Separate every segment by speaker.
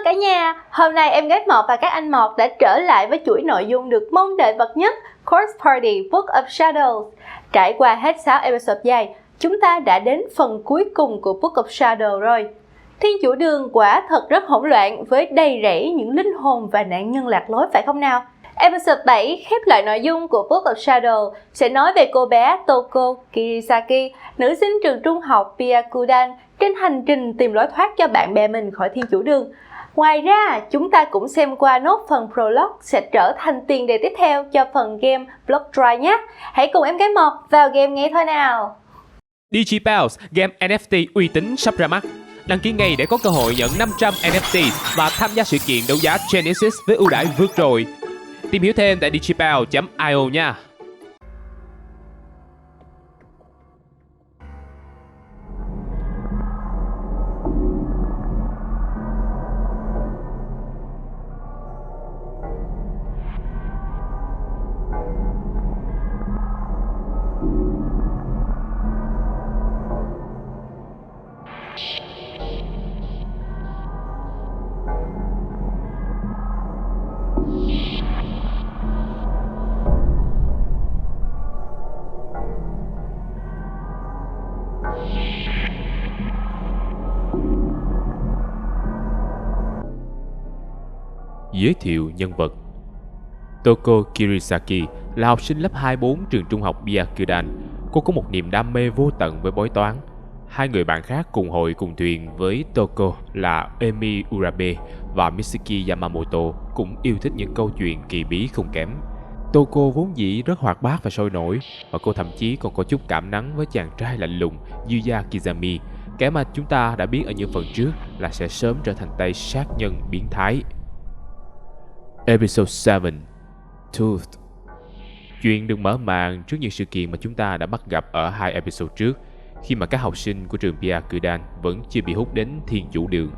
Speaker 1: cả nhà, hôm nay em gái Mọt và các anh Mọt đã trở lại với chuỗi nội dung được mong đợi bậc nhất, Corpse Party Book of Shadows. Trải qua hết 6 episode dài, chúng ta đã đến phần cuối cùng của Book of Shadows rồi. Thiên chủ đường quả thật rất hỗn loạn với đầy rẫy những linh hồn và nạn nhân lạc lối phải không nào? Episode 7 khép lại nội dung của Book of Shadows sẽ nói về cô bé Toko Kirisaki, nữ sinh trường trung học Byakudan trên hành trình tìm lối thoát cho bạn bè mình khỏi thiên chủ đường. Ngoài ra, chúng ta cũng xem qua nốt phần prologue sẽ trở thành tiền đề tiếp theo cho phần game Blood Dry nhé. Hãy cùng em gái Mọt vào game nghe thôi nào.
Speaker 2: DigiPals, game NFT uy tín sắp ra mắt. Đăng ký ngay để có cơ hội nhận 500 NFT và tham gia sự kiện đấu giá Genesis với ưu đãi vượt trội. Tìm hiểu thêm tại digipals.io nha. Giới thiệu nhân vật. Toko Kirisaki là học sinh lớp 24 trường trung học Byakudan. Cô có một niềm đam mê vô tận với bói toán. Hai người bạn khác cùng hội cùng thuyền với Toko là Emi Urabe và Mitsuki Yamamoto cũng yêu thích những câu chuyện kỳ bí không kém. Toko vốn dĩ rất hoạt bát và sôi nổi, và cô thậm chí còn có chút cảm nắng với chàng trai lạnh lùng Yuya Kizami, kẻ mà chúng ta đã biết ở những phần trước là sẽ sớm trở thành tay sát nhân biến thái. Episode 7 Tooth. Chuyện được mở màn trước những sự kiện mà chúng ta đã bắt gặp ở 2 episode trước, khi mà các học sinh của trường Byakudan vẫn chưa bị hút đến thiên chủ đường.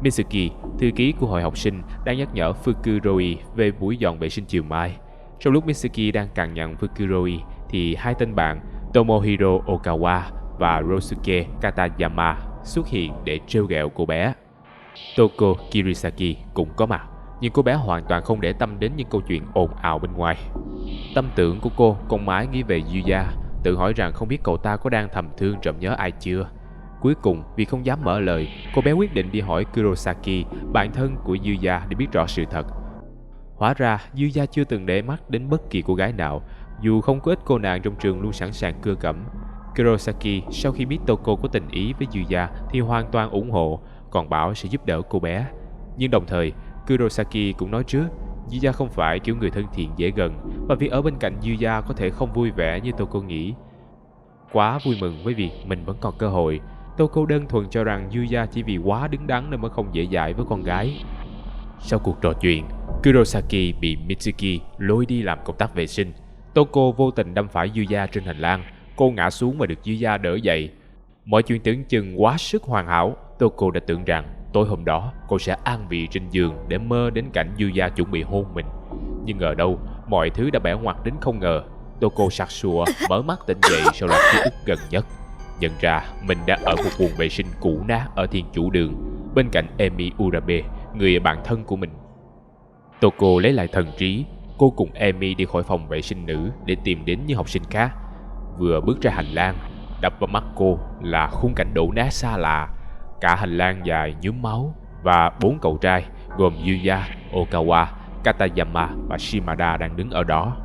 Speaker 2: Mitsuki, thư ký của hội học sinh, đang nhắc nhở Fukuroi về buổi dọn vệ sinh chiều mai. Trong lúc Mitsuki đang cằn nhằn Fukuroi thì hai tên bạn Tomohiro Okawa và Rosuke Katayama xuất hiện để trêu ghẹo cô bé. Toko Kirisaki cũng có mặt, nhưng cô bé hoàn toàn không để tâm đến những câu chuyện ồn ào bên ngoài. Tâm tưởng của cô còn mãi nghĩ về Yuya, tự hỏi rằng không biết cậu ta có đang thầm thương trộm nhớ ai chưa. Cuối cùng, vì không dám mở lời, cô bé quyết định đi hỏi Kurosaki, bạn thân của Yuya, để biết rõ sự thật. Hóa ra, Yuya chưa từng để mắt đến bất kỳ cô gái nào, dù không có ít cô nàng trong trường luôn sẵn sàng cưa cẩm. Kurosaki sau khi biết Toko có tình ý với Yuya thì hoàn toàn ủng hộ, còn bảo sẽ giúp đỡ cô bé. Nhưng đồng thời, Kurosaki cũng nói trước, Yuya không phải kiểu người thân thiện dễ gần, và việc ở bên cạnh Yuya có thể không vui vẻ như Toko nghĩ. Quá vui mừng với việc mình vẫn còn cơ hội, Toko đơn thuần cho rằng Yuya chỉ vì quá đứng đắn nên mới không dễ dãi với con gái. Sau cuộc trò chuyện, Kurosaki bị Mitsuki lôi đi làm công tác vệ sinh. Toko vô tình đâm phải Yuya trên hành lang, cô ngã xuống và được Yuya đỡ dậy. Mọi chuyện tưởng chừng quá sức hoàn hảo. Toko đã tưởng rằng tối hôm đó cô sẽ an vị trên giường để mơ đến cảnh Yuya chuẩn bị hôn mình. Nhưng ngờ đâu, mọi thứ đã bẻ ngoặt đến không ngờ. Toko sặc sụa mở mắt tỉnh dậy sau loạt ký ức gần nhất, nhận ra mình đã ở một buồng vệ sinh cũ nát ở thiên chủ đường, bên cạnh Emi Urabe, người bạn thân của mình. Toko lấy lại thần trí. Cô cùng Emi đi khỏi phòng vệ sinh nữ để tìm đến những học sinh khác. Vừa bước ra hành lang, đập vào mắt cô là khung cảnh đổ nát xa lạ. Cả hành lang dài nhuốm máu, và 4 cậu trai gồm Yuya, Okawa, Katayama và Shimada đang đứng ở đó.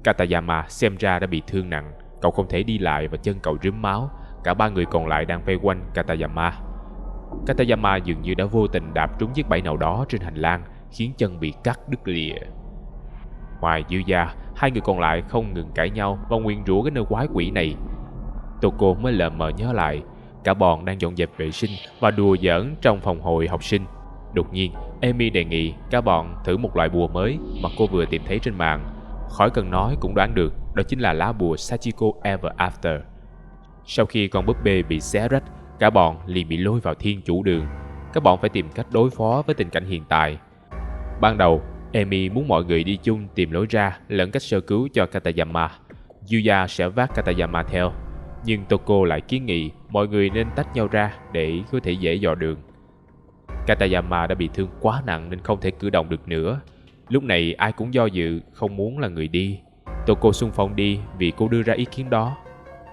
Speaker 2: Katayama xem ra đã bị thương nặng, cậu không thể đi lại và chân cậu rướm máu. Cả 3 người còn lại đang vây quanh Katayama. Katayama dường như đã vô tình đạp trúng chiếc bẫy nào đó trên hành lang, khiến chân bị cắt đứt lìa. Ngoài Yuya, 2 người còn lại không ngừng cãi nhau và nguyền rủa cái nơi quái quỷ này. Toko mới lờ mờ nhớ lại, cả bọn đang dọn dẹp vệ sinh và đùa giỡn trong phòng hội học sinh. Đột nhiên, Emi đề nghị cả bọn thử một loại bùa mới mà cô vừa tìm thấy trên mạng. Khỏi cần nói cũng đoán được, đó chính là lá bùa Sachiko Ever After. Sau khi con búp bê bị xé rách, cả bọn liền bị lôi vào thiên chủ đường. Các bọn phải tìm cách đối phó với tình cảnh hiện tại. Ban đầu, Emi muốn mọi người đi chung tìm lối ra lẫn cách sơ cứu cho Katayama. Yuya sẽ vác Katayama theo, nhưng Toko lại kiến nghị mọi người nên tách nhau ra để có thể dễ dò đường. Katayama đã bị thương quá nặng nên không thể cử động được nữa. Lúc này ai cũng do dự, không muốn là người đi. Toko xung phong đi vì cô đưa ra ý kiến đó.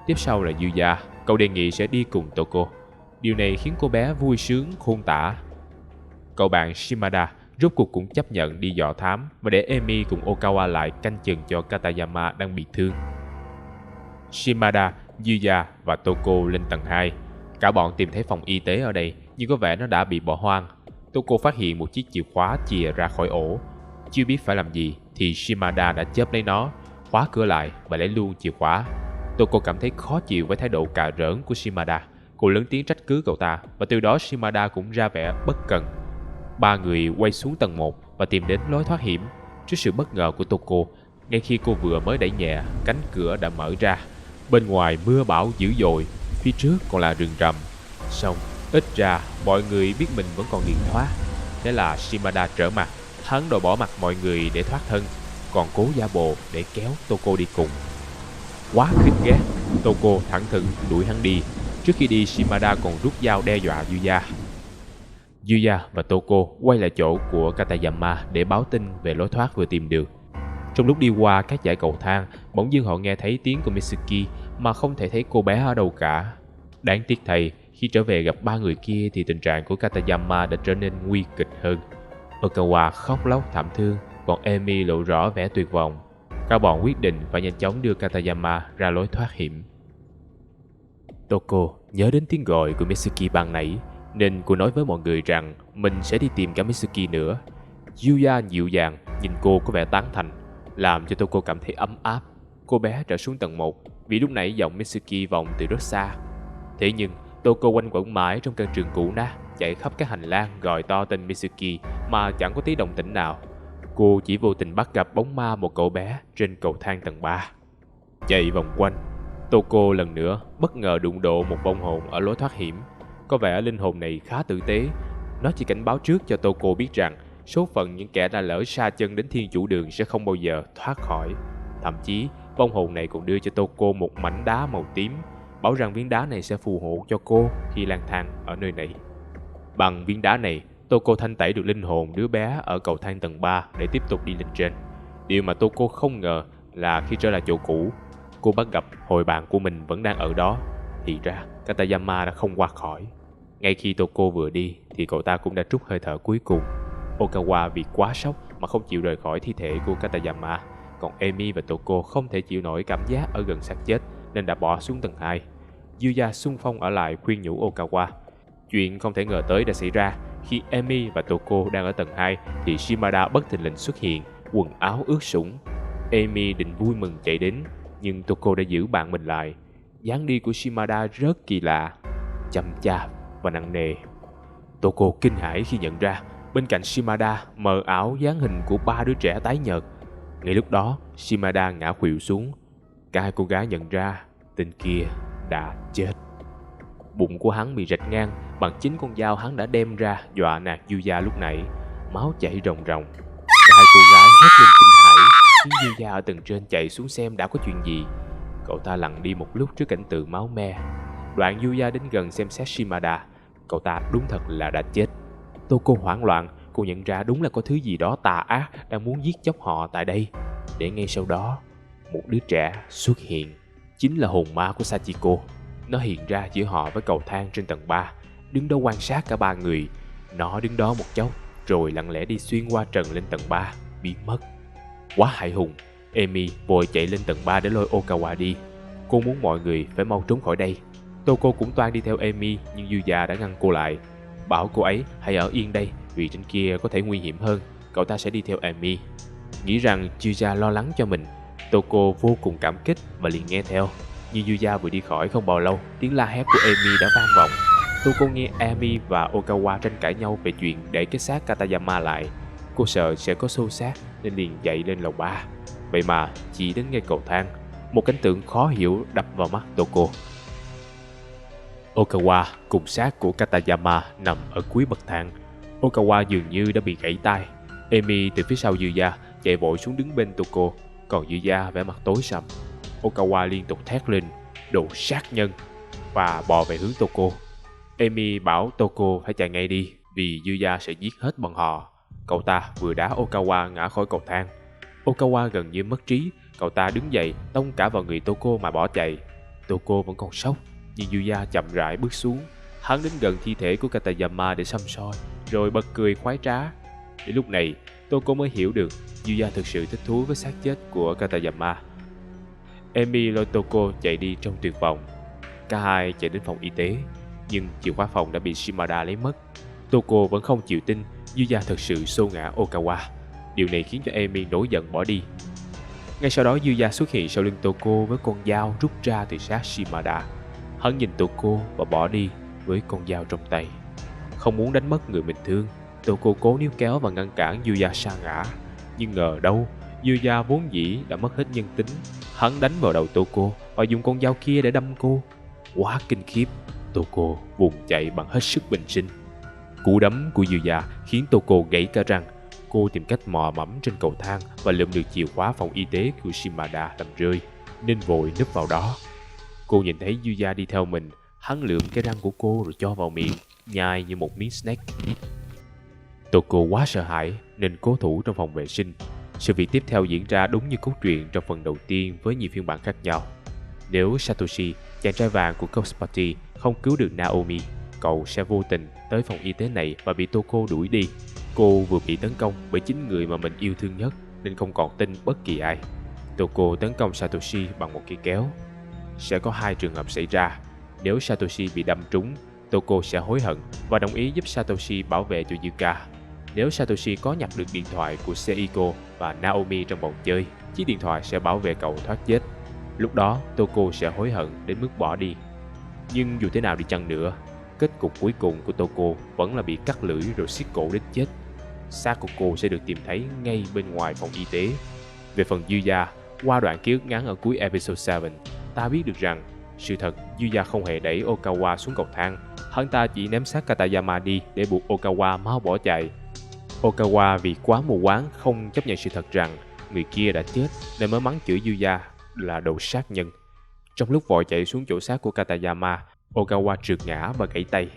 Speaker 2: Tiếp sau là Yuya, cậu đề nghị sẽ đi cùng Toko. Điều này khiến cô bé vui sướng khôn tả. Cậu bạn Shimada rốt cuộc cũng chấp nhận đi dò thám và để Emi cùng Okawa lại canh chừng cho Katayama đang bị thương. Shimada, Yuya và Toko lên tầng 2. Cả bọn tìm thấy phòng y tế ở đây, nhưng có vẻ nó đã bị bỏ hoang. Toko phát hiện một chiếc chìa khóa chìa ra khỏi ổ. Chưa biết phải làm gì thì Shimada đã chớp lấy nó, khóa cửa lại và lấy luôn chìa khóa. Toko cảm thấy khó chịu với thái độ cà rỡn của Shimada. Cô lớn tiếng trách cứ cậu ta và từ đó Shimada cũng ra vẻ bất cần. Ba người quay xuống tầng 1 và tìm đến lối thoát hiểm. Trước sự bất ngờ của Toko, ngay khi cô vừa mới đẩy nhẹ, cánh cửa đã mở ra. Bên ngoài mưa bão dữ dội, phía trước còn là rừng rậm. Xong, ít ra mọi người biết mình vẫn còn điện thoát. Thế là Shimada trở mặt. Hắn đòi bỏ mặt mọi người để thoát thân, còn cố giả bộ để kéo Toko đi cùng. Quá khích ghét, Toko thẳng thừng đuổi hắn đi. Trước khi đi, Shimada còn rút dao đe dọa Yuya. Yuya và Toko quay lại chỗ của Katayama để báo tin về lối thoát vừa tìm được. Trong lúc đi qua các dãy cầu thang, bỗng dưng họ nghe thấy tiếng của Mitsuki mà không thể thấy cô bé ở đâu cả. Đáng tiếc thay, khi trở về gặp ba người kia thì tình trạng của Katayama đã trở nên nguy kịch hơn. Okawa khóc lóc thảm thương, còn Emi lộ rõ vẻ tuyệt vọng. Cả bọn quyết định phải nhanh chóng đưa Katayama ra lối thoát hiểm. Toko nhớ đến tiếng gọi của Mitsuki ban nãy, nên cô nói với mọi người rằng mình sẽ đi tìm cả Mitsuki nữa. Yuya dịu dàng nhìn cô có vẻ tán thành, làm cho Toko cảm thấy ấm áp. Cô bé trở xuống tầng 1 vì lúc nãy giọng Mitsuki vọng từ rất xa. Thế nhưng Toko quanh quẩn mãi trong căn trường cũ nát, chạy khắp các hành lang gọi to tên Mitsuki mà chẳng có tí động tĩnh nào. Cô chỉ vô tình bắt gặp bóng ma một cậu bé trên cầu thang tầng 3. Chạy vòng quanh, Toko lần nữa bất ngờ đụng độ một vong hồn ở lối thoát hiểm. Có vẻ linh hồn này khá tử tế. Nó chỉ cảnh báo trước cho Toko biết rằng số phận những kẻ đã lỡ sa chân đến thiên chủ đường sẽ không bao giờ thoát khỏi. Thậm chí, vong hồn này còn đưa cho Toko một mảnh đá màu tím, bảo rằng viên đá này sẽ phù hộ cho cô khi lang thang ở nơi này. Bằng viên đá này, Toko thanh tẩy được linh hồn đứa bé ở cầu thang tầng 3 để tiếp tục đi lên trên. Điều mà Toko không ngờ là khi trở lại chỗ cũ, cô bắt gặp hội bạn của mình vẫn đang ở đó. Thì ra, Katayama đã không qua khỏi. Ngay khi Toko vừa đi thì cậu ta cũng đã trút hơi thở cuối cùng. Okawa vì quá sốc mà không chịu rời khỏi thi thể của Katayama, còn Emi và Toko không thể chịu nổi cảm giác ở gần xác chết nên đã bỏ xuống tầng 2. Yuya xung phong ở lại khuyên nhủ Okawa. Chuyện không thể ngờ tới đã xảy ra. Khi Emi và Toko đang ở tầng 2 thì Shimada bất thình lình xuất hiện, quần áo ướt sũng. Emi định vui mừng chạy đến, nhưng Toko đã giữ bạn mình lại. Dáng đi của Shimada rất kỳ lạ, chậm chạp và nặng nề. Toko kinh hãi khi nhận ra bên cạnh Shimada mờ ảo dáng hình của ba đứa trẻ tái nhợt. Ngay lúc đó, Shimada ngã khuỵu xuống. Cả hai cô gái nhận ra tên kia đã chết. Bụng của hắn bị rạch ngang bằng chính con dao hắn đã đem ra dọa nạt Yuya lúc nãy. Máu chảy ròng ròng. Cả hai cô gái hét lên kinh hãi khiến Yuya ở tầng trên chạy xuống xem đã có chuyện gì. Cậu ta lặng đi một lúc trước cảnh tượng máu me. Đoạn Yuya đến gần xem xét Shimada. Cậu ta đúng thật là đã chết. Toko hoảng loạn, cô nhận ra đúng là có thứ gì đó tà ác đang muốn giết chóc họ tại đây. Để ngay sau đó, một đứa trẻ xuất hiện. Chính là hồn ma của Sachiko. Nó hiện ra giữa họ với cầu thang trên tầng 3, đứng đó quan sát cả ba người. Nó đứng đó một chốc, rồi lặng lẽ đi xuyên qua trần lên tầng 3, biến mất. Quá hãi hùng, Emi vội chạy lên tầng 3 để lôi Okawa đi. Cô muốn mọi người phải mau trốn khỏi đây. Toko cũng toan đi theo Emi, nhưng Yuya đã ngăn cô lại, bảo cô ấy hãy ở yên đây vì trên kia có thể nguy hiểm hơn. Cậu ta sẽ đi theo Emi. Nghĩ rằng Yuya lo lắng cho mình, Toko vô cùng cảm kích và liền nghe theo. Nhưng Yuya vừa đi khỏi không bao lâu, tiếng la hét của Emi đã vang vọng. Toko nghe Emi và Okawa tranh cãi nhau về chuyện để cái xác Katayama lại. Cô sợ sẽ có xô xát nên liền chạy lên lầu 3. Vậy mà chỉ đến ngay cầu thang, một cảnh tượng khó hiểu đập vào mắt Toko. Okawa cùng xác của Katayama nằm ở cuối bậc thang. Okawa dường như đã bị gãy tay. Emi từ phía sau Yuya chạy vội xuống đứng bên Toko, còn Yuya vẻ mặt tối sầm. Okawa liên tục thét lên đồ sát nhân và bò về hướng Toko. Emi bảo Toko phải chạy ngay đi vì Yuya sẽ giết hết bọn họ. Cậu ta vừa đá Okawa ngã khỏi cầu thang. Okawa gần như mất trí, cậu ta đứng dậy tông cả vào người Toko mà bỏ chạy. Toko vẫn còn sốc, nhưng Yuya chậm rãi bước xuống. Hắn đến gần thi thể của Katayama để săm soi, rồi bật cười khoái trá. Đến lúc này, Toko mới hiểu được Yuya thực sự thích thú với xác chết của Katayama. Emi lôi Toko chạy đi trong tuyệt vọng. Cả hai chạy đến phòng y tế, nhưng chìa khóa phòng đã bị Shimada lấy mất. Toko vẫn không chịu tin Yuya thực sự xô ngã Okawa. Điều này khiến cho Emi nổi giận bỏ đi. Ngay sau đó Yuya xuất hiện sau lưng Toko với con dao rút ra từ xác Shimada. Hắn nhìn Toko và bỏ đi với con dao trong tay. Không muốn đánh mất người mình thương, Toko cố níu kéo và ngăn cản Yuya sa ngã. Nhưng ngờ đâu, Yuya vốn dĩ đã mất hết nhân tính. Hắn đánh vào đầu Toko và dùng con dao kia để đâm cô. Quá kinh khiếp, Toko vùng chạy bằng hết sức bình sinh. Cú đấm của Yuya khiến Toko gãy cả răng. Cô tìm cách mò mẫm trên cầu thang và lượm được chìa khóa phòng y tế của Shimada làm rơi, nên vội núp vào đó. Cô nhìn thấy Yuya đi theo mình, hắn lượm cái răng của cô rồi cho vào miệng, nhai như một miếng snack. Toko quá sợ hãi nên cố thủ trong phòng vệ sinh. Sự việc tiếp theo diễn ra đúng như cốt truyện trong phần đầu tiên với nhiều phiên bản khác nhau. Nếu Satoshi, chàng trai vàng của Ghost Party, không cứu được Naomi, cậu sẽ vô tình tới phòng y tế này và bị Toko đuổi đi. Cô vừa bị tấn công bởi chính người mà mình yêu thương nhất nên không còn tin bất kỳ ai. Toko tấn công Satoshi bằng một cây kéo. Sẽ có hai trường hợp xảy ra. Nếu Satoshi bị đâm trúng, Toko sẽ hối hận và đồng ý giúp Satoshi bảo vệ cho Yuka. Nếu Satoshi có nhặt được điện thoại của Seiko và Naomi trong vòng chơi, chiếc điện thoại sẽ bảo vệ cậu thoát chết. Lúc đó, Toko sẽ hối hận đến mức bỏ đi. Nhưng dù thế nào đi chăng nữa, kết cục cuối cùng của Toko vẫn là bị cắt lưỡi rồi xiết cổ đến chết. Xác của cô sẽ được tìm thấy ngay bên ngoài phòng y tế. Về phần Yuya, qua đoạn ký ức ngắn ở cuối episode 7, ta biết được rằng sự thật Yuya không hề đẩy Okawa xuống cầu thang. Hắn ta chỉ ném xác Katayama đi để buộc Okawa mau bỏ chạy. Okawa vì quá mù quáng không chấp nhận sự thật rằng người kia đã chết nên mới mắng chửi Yuya là đồ sát nhân. Trong lúc vội chạy xuống chỗ xác của Katayama, Okawa trượt ngã và gãy tay.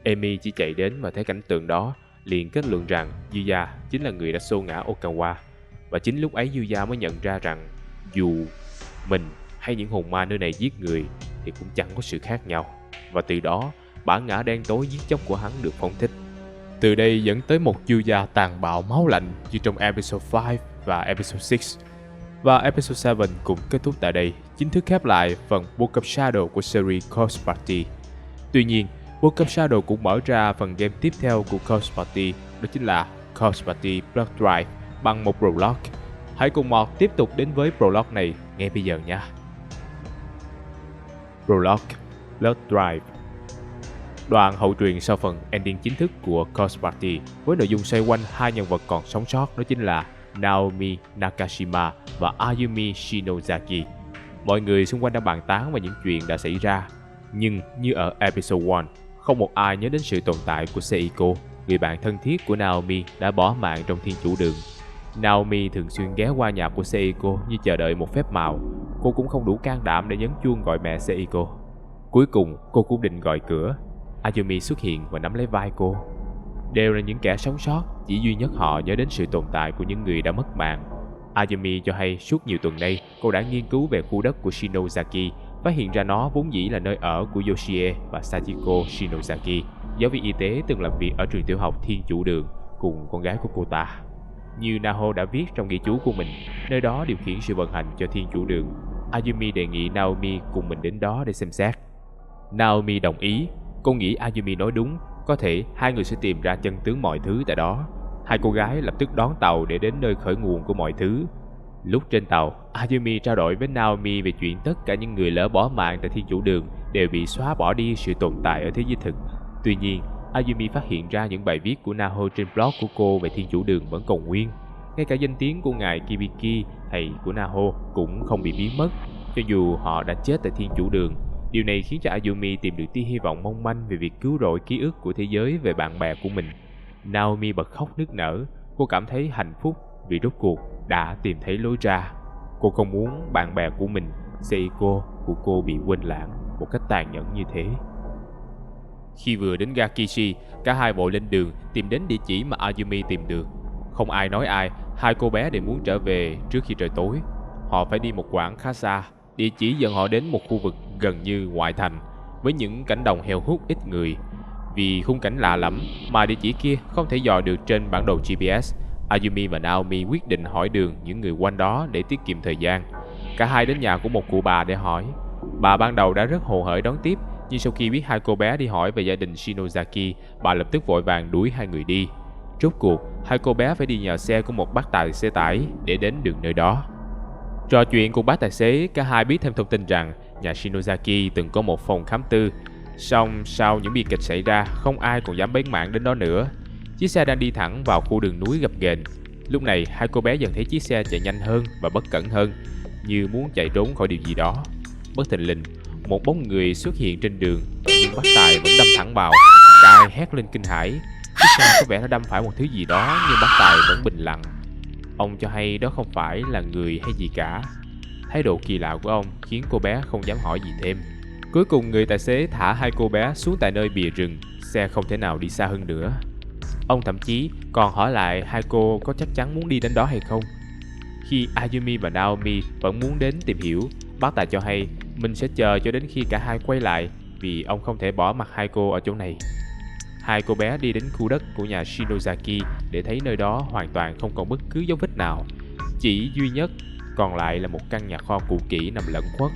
Speaker 2: Emi chỉ chạy đến và thấy cảnh tượng đó, liền kết luận rằng Yuya chính là người đã xô ngã Okawa. Và chính lúc ấy Yuya mới nhận ra rằng dù mình hay những hồn ma nơi này giết người thì cũng chẳng có sự khác nhau. Và từ đó, bản ngã đen tối giết chóc của hắn được phóng thích. Từ đây dẫn tới một Yuya tàn bạo máu lạnh như trong episode 5 và episode 6. Và episode 7 cũng kết thúc tại đây, chính thức khép lại phần Book of Shadow của series Ghost Party. Tuy nhiên, Book of Shadow cũng mở ra phần game tiếp theo của Ghost Party, đó chính là Ghost Party Blood Drive bằng một prologue. Hãy cùng Mọt tiếp tục đến với prologue này ngay bây giờ nha. Prologue Blood Drive. Đoạn hậu truyện sau phần ending chính thức của Ghost Party với nội dung xoay quanh hai nhân vật còn sống sót, đó chính là Naomi Nakashima và Ayumi Shinozaki. Mọi người xung quanh đang bàn tán về những chuyện đã xảy ra, nhưng như ở episode 1, không một ai nhớ đến sự tồn tại của Seiko, người bạn thân thiết của Naomi đã bỏ mạng trong thiên chủ đường. Naomi thường xuyên ghé qua nhà của Seiko như chờ đợi một phép màu. Cô cũng không đủ can đảm để nhấn chuông gọi mẹ Seiko. Cuối cùng, cô cũng định gọi cửa. Ayumi xuất hiện và nắm lấy vai cô. Đều là những kẻ sống sót, chỉ duy nhất họ nhớ đến sự tồn tại của những người đã mất mạng. Ayumi cho hay suốt nhiều tuần nay, cô đã nghiên cứu về khu đất của Shinozaki, phát hiện ra nó vốn dĩ là nơi ở của Yoshie và Sachiko Shinozaki, giáo viên y tế từng làm việc ở trường tiểu học Thiên Chủ Đường cùng con gái của cô ta. Như Naho đã viết trong ghi chú của mình, nơi đó điều khiển sự vận hành cho Thiên Chủ Đường. Ayumi đề nghị Naomi cùng mình đến đó để xem xét. Naomi đồng ý. Cô nghĩ Ayumi nói đúng, có thể hai người sẽ tìm ra chân tướng mọi thứ tại đó. Hai cô gái lập tức đón tàu để đến nơi khởi nguồn của mọi thứ. Lúc trên tàu, Ayumi trao đổi với Naomi về chuyện tất cả những người lỡ bỏ mạng tại Thiên Chủ Đường đều bị xóa bỏ đi sự tồn tại ở thế giới thực. Tuy nhiên, Ayumi phát hiện ra những bài viết của Naho trên blog của cô về Thiên Chủ Đường vẫn còn nguyên. Ngay cả danh tiếng của ngài Kibiki, thầy của Naho, cũng không bị biến mất, cho dù họ đã chết tại Thiên Chủ Đường. Điều này khiến cho Ayumi tìm được tia hy vọng mong manh về việc cứu rỗi ký ức của thế giới về bạn bè của mình. Naomi bật khóc nức nở. Cô cảm thấy hạnh phúc vì rốt cuộc đã tìm thấy lối ra. Cô không muốn bạn bè của mình, Seiko của cô bị quên lãng một cách tàn nhẫn như thế. Khi vừa đến ga Kishi, Cả hai vội lên đường tìm đến địa chỉ mà Ayumi tìm được. Không ai nói ai, hai cô bé đều muốn trở về trước khi trời tối. Họ phải đi một quãng khá xa. Địa chỉ dẫn họ đến một khu vực gần như ngoại thành, với những cánh đồng heo hút ít người. Vì khung cảnh lạ lẫm mà địa chỉ kia không thể dò được trên bản đồ GPS, Ayumi và Naomi quyết định hỏi đường những người quanh đó để tiết kiệm thời gian. Cả hai đến nhà của một cụ bà để hỏi. Bà ban đầu đã rất hồ hởi đón tiếp, nhưng sau khi biết hai cô bé đi hỏi về gia đình Shinozaki, bà lập tức vội vàng đuổi hai người đi. Rốt cuộc, hai cô bé phải đi nhờ xe của một bác tài xe tải để đến được nơi đó. Trò chuyện cùng bác tài xế, cả hai biết thêm thông tin rằng nhà Shinozaki từng có một phòng khám tư. Song sau những bi kịch xảy ra, không ai còn dám bén mảng đến đó nữa. Chiếc xe đang đi thẳng vào khu đường núi gập ghềnh. Lúc này, hai cô bé dần thấy chiếc xe chạy nhanh hơn và bất cẩn hơn, như muốn chạy trốn khỏi điều gì đó. Bất thình lình, một bóng người xuất hiện trên đường, nhưng bác tài vẫn đâm thẳng vào. Cả hai hét lên kinh hãi. Chiếc xe có vẻ đã đâm phải một thứ gì đó, nhưng bác tài vẫn bình lặng. Ông cho hay đó không phải là người hay gì cả. Thái độ kỳ lạ của ông khiến cô bé không dám hỏi gì thêm. Cuối cùng người tài xế thả hai cô bé xuống tại nơi bìa rừng. Xe không thể nào đi xa hơn nữa. Ông thậm chí còn hỏi lại hai cô có chắc chắn muốn đi đến đó hay không. Khi Ayumi và Naomi vẫn muốn đến tìm hiểu, bác tài cho hay mình sẽ chờ cho đến khi cả hai quay lại, vì ông không thể bỏ mặc hai cô ở chỗ này. Hai cô bé đi đến khu đất của nhà Shinozaki để thấy nơi đó hoàn toàn không còn bất cứ dấu vết nào. Chỉ duy nhất còn lại là một căn nhà kho cũ kỹ nằm lẩn khuất.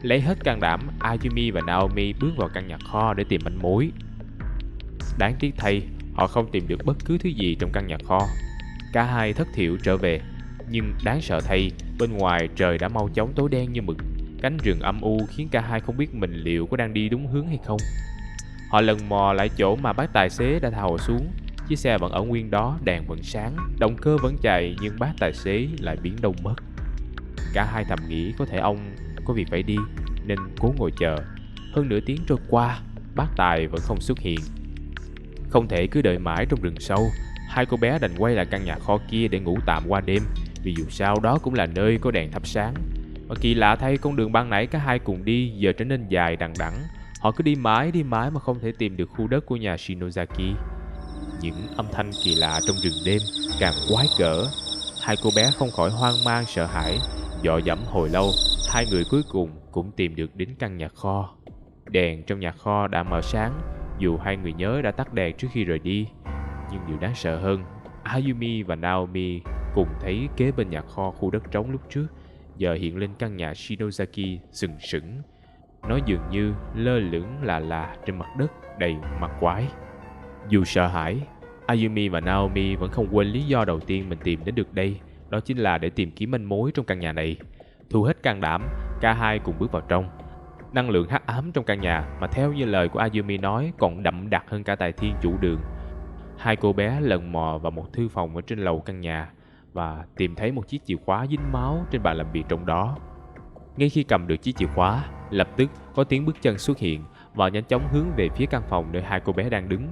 Speaker 2: Lấy hết can đảm, Ayumi và Naomi bước vào căn nhà kho để tìm manh mối. Đáng tiếc thay, họ không tìm được bất cứ thứ gì trong căn nhà kho. Cả hai thất thiểu trở về, nhưng đáng sợ thay, bên ngoài trời đã mau chóng tối đen như mực. Cánh rừng âm u khiến cả hai không biết mình liệu có đang đi đúng hướng hay không. Họ lần mò lại chỗ mà bác tài xế đã thả họ xuống. Chiếc xe vẫn ở nguyên đó, đèn vẫn sáng, động cơ vẫn chạy, nhưng bác tài xế lại biến đâu mất. Cả hai thầm nghĩ có thể ông có việc phải đi, nên cố ngồi chờ. Hơn nửa tiếng trôi qua, bác tài vẫn không xuất hiện. Không thể cứ đợi mãi trong rừng sâu. Hai cô bé đành quay lại căn nhà kho kia để ngủ tạm qua đêm, vì dù sao đó cũng là nơi có đèn thắp sáng. Và kỳ lạ thay, con đường ban nãy cả hai cùng đi giờ trở nên dài đằng đẵng. Họ cứ đi mãi mà không thể tìm được khu đất của nhà Shinozaki. Những âm thanh kỳ lạ trong rừng đêm càng quái gở. Hai cô bé không khỏi hoang mang sợ hãi. Dò dẫm hồi lâu, hai người cuối cùng cũng tìm được đến căn nhà kho. Đèn trong nhà kho đã mở sáng, dù hai người nhớ đã tắt đèn trước khi rời đi. Nhưng điều đáng sợ hơn, Ayumi và Naomi cùng thấy kế bên nhà kho khu đất trống lúc trước giờ hiện lên căn nhà Shinozaki sừng sững. Nó dường như lơ lửng là trên mặt đất đầy ma quái. Dù sợ hãi, Ayumi và Naomi vẫn không quên lý do đầu tiên mình tìm đến được đây. Đó chính là để tìm kiếm manh mối trong căn nhà này. Thu hết can đảm, cả hai cùng bước vào trong. Năng lượng hắc ám trong căn nhà mà theo như lời của Ayumi nói còn đậm đặc hơn cả tại thiên chủ đường. Hai cô bé lần mò vào một thư phòng ở trên lầu căn nhà và tìm thấy một chiếc chìa khóa dính máu trên bàn làm việc trong đó. Ngay khi cầm được chiếc chìa khóa, lập tức có tiếng bước chân xuất hiện và nhanh chóng hướng về phía căn phòng nơi hai cô bé đang đứng.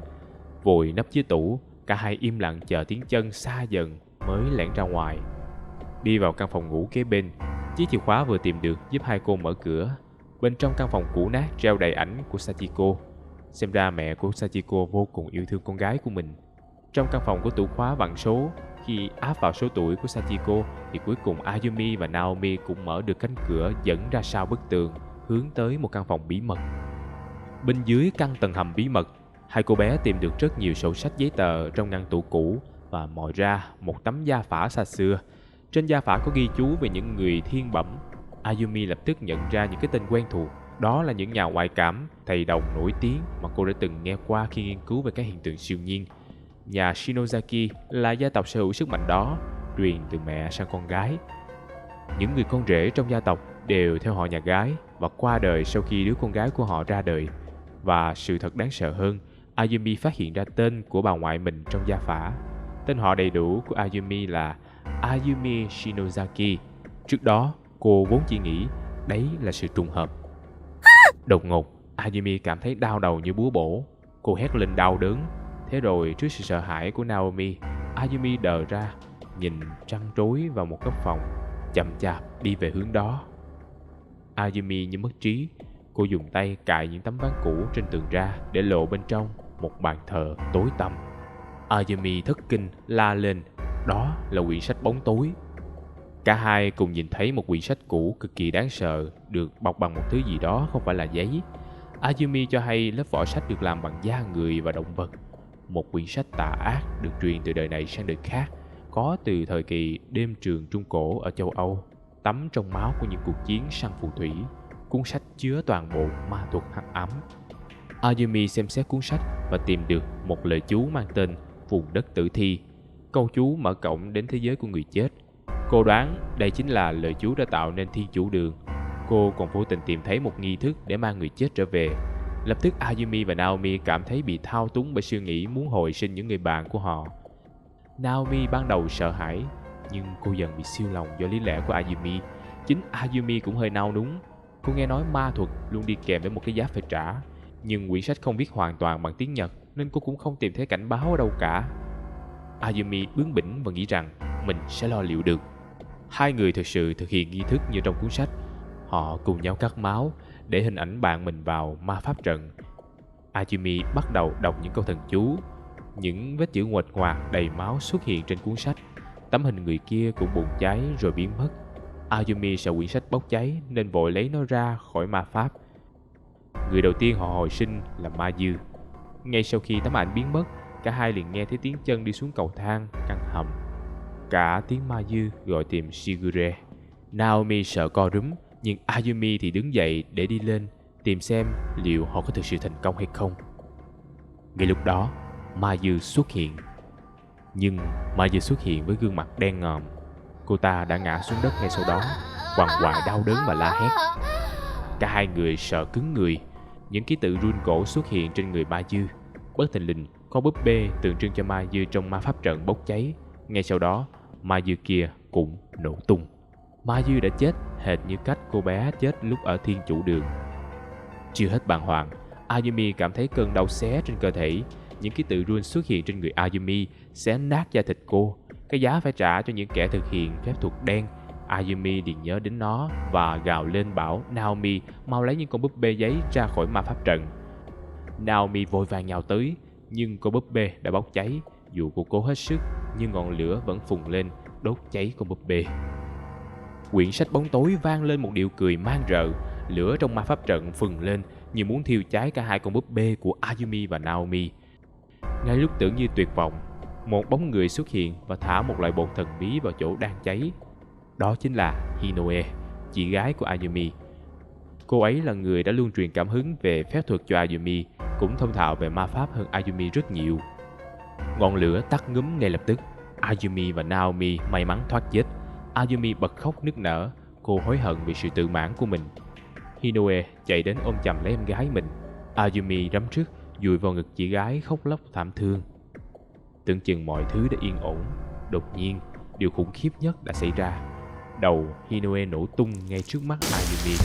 Speaker 2: Vội nấp dưới tủ, cả hai im lặng chờ tiếng chân xa dần mới lẻn ra ngoài. Đi vào căn phòng ngủ kế bên, chiếc chìa khóa vừa tìm được giúp hai cô mở cửa. Bên trong căn phòng cũ nát treo đầy ảnh của Sachiko. Xem ra mẹ của Sachiko vô cùng yêu thương con gái của mình. Trong căn phòng có tủ khóa vặn số. Khi áp vào số tuổi của Sachiko thì cuối cùng Ayumi và Naomi cũng mở được cánh cửa dẫn ra sau bức tường, hướng tới một căn phòng bí mật. Bên dưới căn tầng hầm bí mật, hai cô bé tìm được rất nhiều sổ sách giấy tờ trong ngăn tủ cũ và moi ra một tấm gia phả xa xưa. Trên gia phả có ghi chú về những người thiên bẩm. Ayumi lập tức nhận ra những cái tên quen thuộc. Đó là những nhà ngoại cảm, thầy đồng nổi tiếng mà cô đã từng nghe qua khi nghiên cứu về các hiện tượng siêu nhiên. Nhà Shinozaki là gia tộc sở hữu sức mạnh đó, truyền từ mẹ sang con gái. Những người con rể trong gia tộc đều theo họ nhà gái và qua đời sau khi đứa con gái của họ ra đời. Và sự thật đáng sợ hơn, Ayumi phát hiện ra tên của bà ngoại mình trong gia phả. Tên họ đầy đủ của Ayumi là Ayumi Shinozaki. Trước đó, cô vốn chỉ nghĩ đấy là sự trùng hợp. Đột ngột, Ayumi cảm thấy đau đầu như búa bổ. Cô hét lên đau đớn. Thế rồi trước sự sợ hãi của Naomi, Ayumi đờ ra, nhìn trăn trối vào một góc phòng, chậm chạp đi về hướng đó. Ayumi như mất trí. Cô dùng tay cạy những tấm ván cũ trên tường ra để lộ bên trong. một bàn thờ tối tăm. Ayumi thất kinh la lên, đó là quyển sách bóng tối. Cả hai cùng nhìn thấy một quyển sách cũ cực kỳ đáng sợ, được bọc bằng một thứ gì đó không phải là giấy. Ayumi cho hay lớp vỏ sách được làm bằng da người và động vật. Một quyển sách tà ác được truyền từ đời này sang đời khác, có từ thời kỳ đêm trường Trung Cổ ở châu Âu, tắm trong máu của những cuộc chiến săn phù thủy. Cuốn sách chứa toàn bộ ma thuật hắc ám. Ayumi xem xét cuốn sách và tìm được một lời chú mang tên vùng đất tử thi. Câu chú mở cổng đến thế giới của người chết. Cô đoán đây chính là lời chú đã tạo nên Thiên Chủ Đường. Cô còn vô tình tìm thấy một nghi thức để mang người chết trở về. Lập tức Ayumi và Naomi cảm thấy bị thao túng bởi suy nghĩ muốn hồi sinh những người bạn của họ. Naomi ban đầu sợ hãi, nhưng cô dần bị siêu lòng do lý lẽ của Ayumi. Chính Ayumi cũng hơi nao núng. Cô nghe nói ma thuật luôn đi kèm với một cái giá phải trả, nhưng quyển sách không viết hoàn toàn bằng tiếng Nhật nên cô cũng không tìm thấy cảnh báo ở đâu cả. Ayumi bướng bỉnh và nghĩ rằng mình sẽ lo liệu được. Hai người thực sự thực hiện nghi thức như trong cuốn sách. Họ cùng nhau cắt máu để hình ảnh bạn mình vào ma pháp trận. Ayumi bắt đầu đọc những câu thần chú. Những vết chữ nguệch ngoạc đầy máu xuất hiện trên cuốn sách. Tấm hình người kia cũng bùng cháy rồi biến mất. Ayumi sợ quyển sách bốc cháy nên vội lấy nó ra khỏi ma pháp. Người đầu tiên họ hồi sinh là Ma Dư. Ngay sau khi tấm ảnh biến mất, cả hai liền nghe thấy tiếng chân đi xuống cầu thang căn hầm. Cả tiếng Ma Dư gọi tìm Shigure. Naomi sợ co rúm, nhưng Ayumi thì đứng dậy để đi lên tìm xem liệu họ có thực sự thành công hay không. Ngay lúc đó, Ma Dư xuất hiện. Nhưng Ma Dư xuất hiện với gương mặt đen ngòm. Cô ta đã ngã xuống đất ngay sau đó, quằn quại đau đớn và la hét. Cả hai người sợ cứng người. Những ký tự rune cổ xuất hiện trên người Ma Dư. Bất thình lình, con búp bê tượng trưng cho Ma Dư trong ma pháp trận bốc cháy. Ngay sau đó, Ma Dư kia cũng nổ tung. Ma Dư đã chết hệt như cách cô bé chết lúc ở Thiên Chủ Đường. Chưa hết bàng hoàng, Ayumi cảm thấy cơn đau xé trên cơ thể. Những ký tự rune xuất hiện trên người Ayumi xé nát da thịt cô. Cái giá phải trả cho những kẻ thực hiện phép thuật đen. Ayumi liền nhớ đến nó và gào lên bảo Naomi mau lấy những con búp bê giấy ra khỏi ma pháp trận. Naomi vội vàng nhào tới, nhưng con búp bê đã bốc cháy. Dù cô cố hết sức, nhưng ngọn lửa vẫn phùng lên, đốt cháy con búp bê. Quyển sách bóng tối vang lên một điệu cười man rợ. Lửa trong ma pháp trận phừng lên như muốn thiêu cháy cả hai con búp bê của Ayumi và Naomi. Ngay lúc tưởng như tuyệt vọng, một bóng người xuất hiện và thả một loại bột thần bí vào chỗ đang cháy. Đó chính là Hinoe, chị gái của Ayumi. Cô ấy là người đã luôn truyền cảm hứng về phép thuật cho Ayumi, cũng thông thạo về ma pháp hơn Ayumi rất nhiều. Ngọn lửa tắt ngúm ngay lập tức. Ayumi và Naomi may mắn thoát chết. Ayumi bật khóc nức nở. Cô hối hận vì sự tự mãn của mình. Hinoe chạy đến ôm chầm lấy em gái mình. Ayumi rắm rứt dùi vào ngực chị gái khóc lóc thảm thương. Tưởng chừng mọi thứ đã yên ổn, đột nhiên điều khủng khiếp nhất đã xảy ra. Đầu Hinoe nổ tung ngay trước mắt Ayumi.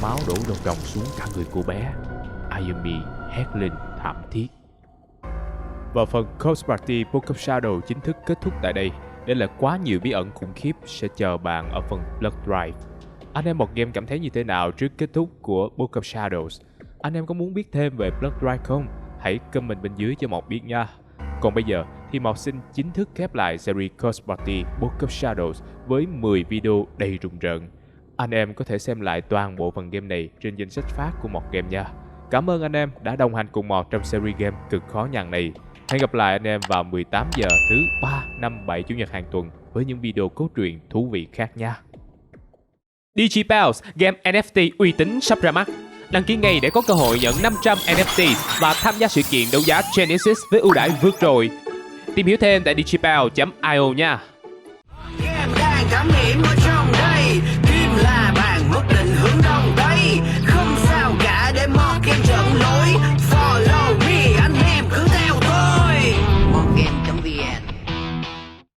Speaker 2: Máu đổ ròng ròng xuống cả người cô bé. Ayumi hét lên thảm thiết. Và phần Ghost Party Book of Shadows chính thức kết thúc tại đây. Đây là quá nhiều bí ẩn khủng khiếp sẽ chờ bạn ở phần Blood Drive. Anh em một game cảm thấy như thế nào trước kết thúc của Book of Shadows? Anh em có muốn biết thêm về Blood Drive không? Hãy comment bên dưới cho Mọc biết nha. Còn bây giờ thì Mọc xin chính thức khép lại series Ghost Party Book of Shadows với 10 video đầy rùng rợn. Anh em có thể xem lại toàn bộ phần game này trên danh sách phát của Mọc Game nha. Cảm ơn anh em đã đồng hành cùng Mọc trong series game cực khó nhằn này. Hẹn gặp lại anh em vào 18 giờ thứ 3, 5, 7 Chủ nhật hàng tuần với những video cốt truyện thú vị khác nha. DigiPals, game NFT uy tín sắp ra mắt. Đăng ký ngay để có cơ hội nhận 500 NFT và tham gia sự kiện đấu giá Genesis với ưu đãi vượt trội. Tìm hiểu thêm tại digipals.io nha.